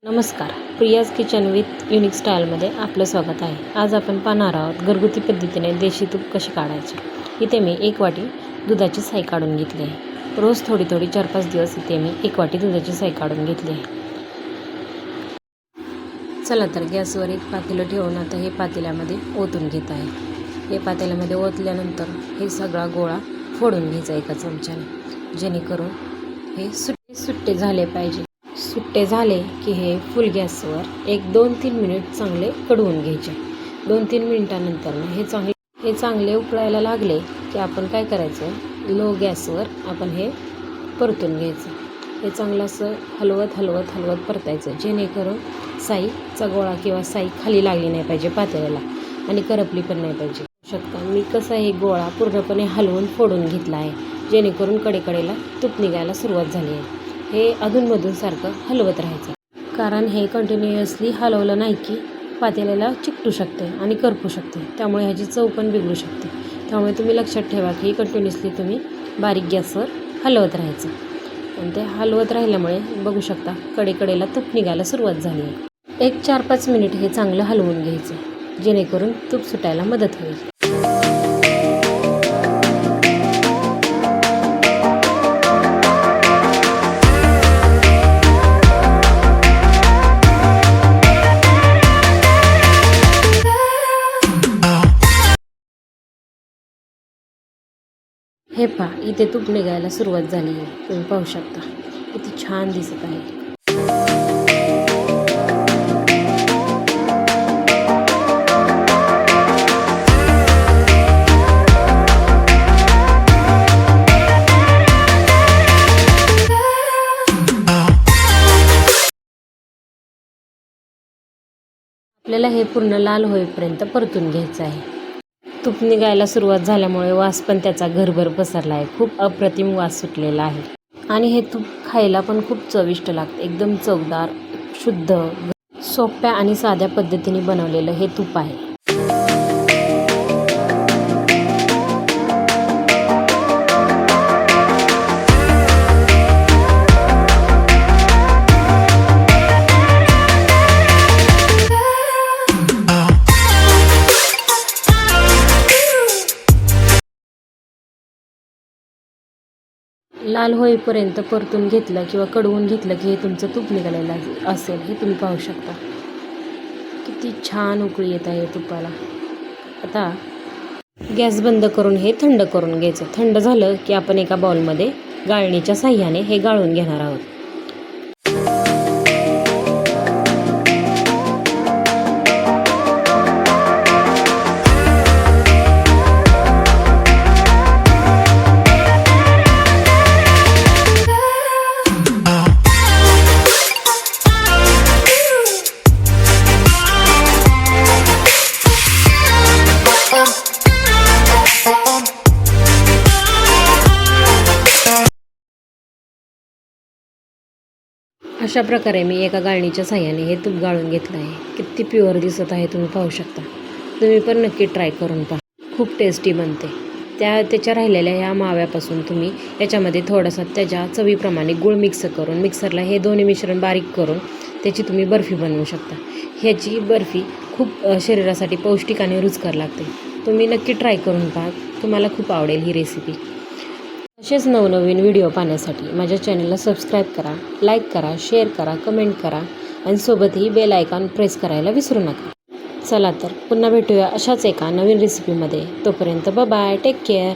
नमस्कार, Priya's kitchen with unique स्टाईलमध्ये आपलं स्वागत आहे. आज आपण पाहणार आहोत घरगुती पद्धतीने देशी तूप कसे काढायचे. इथे मी 1 वाटी दुधाची साय काढून घेतली आहे. रोज थोडी 4-5 दिवस इथे मी 1 वाटी दुधाची साय काढून घेतली आहे. चला तर गॅसवर एक पातेलं ठेवून आता हे पातेल्यामध्ये ओतून घेत आहे. हे पातेल्यामध्ये ओतल्यानंतर हे सगळा गोळा फोडून घ्यायचा एका चमच्याने, जेणेकरून हे सुट्टे झाले पाहिजे. सुट्टे झाले की हे फुल गॅसवर 1-2-3 मिनिट चांगले कडवून घ्यायचे. 2-3 मिनिटानंतर हे चांगले उकळायला लागले की आपण काय करायचं, लो गॅसवर आपण हे परतून घ्यायचं. हे चांगलं असं हलवत परतायचं, जेणेकरून साईचा गोळा किंवा साई खाली लागली नाही पाहिजे पातेल्याला आणि करपली पण नाही पाहिजे. शकता मी कसा हे गोळा पूर्णपणे हलवून फोडून घेतला आहे, जेणेकरून कडेला तूप निघायला सुरुवात झाली आहे. हे अधूनमधून सारखं हलवत राहायचं, कारण हे कंटिन्युअसली हलवलं नाही की पातेल्याला चिकटू शकते आणि करपू शकते, त्यामुळे ह्याची चव पण बिघडू शकते. त्यामुळे तुम्ही लक्षात ठेवा की कंटिन्युअसली तुम्ही बारीक गॅसवर हलवत राहायचं. आणि ते हलवत राहिल्यामुळे बघू शकता कडेला तूप निघायला सुरुवात झाली आहे. 1-4-5 मिनिट हे चांगलं हलवून घ्यायचं, जेणेकरून तूप सुटायला मदत होईल. हे पहा, इथे तूप निघायला सुरुवात झाली आहे. तुम्ही पाहू शकता किती छान दिसत आहे. आपल्याला हे पूर्ण लाल होईपर्यंत परतून घ्यायचं आहे. तूप निघायला सुरुवात झाल्यामुळे वास पण त्याचा घरभर पसरला आहे. खूप अप्रतिम वास सुटलेला आहे आणि हे तूप खायला पण खूप चविष्ट लागते. एकदम चवदार, शुद्ध, सोप्या आणि साध्या पद्धतीने बनवलेलं हे तूप आहे. लाल होईपर्यंत परतून घेतलं किंवा कडवून घेतलं की हे तुमचं तूप निघालेलं असेल. हे तुम्ही पाहू शकता किती छान उकळी येत आहे तुपाला. आता गॅस बंद करून हे थंड करून घ्यायचं. थंड झालं की आपण एका बाउलमध्ये गाळणीच्या साह्याने हे गाळून घेणार आहोत. अशा प्रकारे मी एका गाळणीच्या साह्याने हे तूप गाळून घेतलं आहे. किती प्युअर दिसत आहे, तुम्ही पाहू शकता. तुम्ही पण नक्की ट्राय करून पहा, खूप टेस्टी बनते. त्याच्या राहिलेल्या ह्या माव्यापासून तुम्ही याच्यामध्ये थोडासा त्याच्या चवीप्रमाणे गूळ मिक्स करून मिक्सरला हे दोन्ही मिश्रण बारीक करून त्याची तुम्ही बर्फी बनवू शकता. ह्याची बर्फी खूप शरीरासाठी पौष्टिक आणि रुचकर लागते. तुम्ही नक्की ट्राय करून पहा, तुम्हाला खूप आवडेल ही रेसिपी. असेच नवनवीन व्हिडिओ पाहण्यासाठी माझ्या चॅनलला सबस्क्राईब करा, लाईक करा, शेअर करा, कमेंट करा आणि सोबतही बेल आयकॉन प्रेस करायला विसरू नका. चला तर पुन्हा भेटूया अशाच एका नवीन रेसिपीमध्ये. तोपर्यंत बाय, टेक केअर.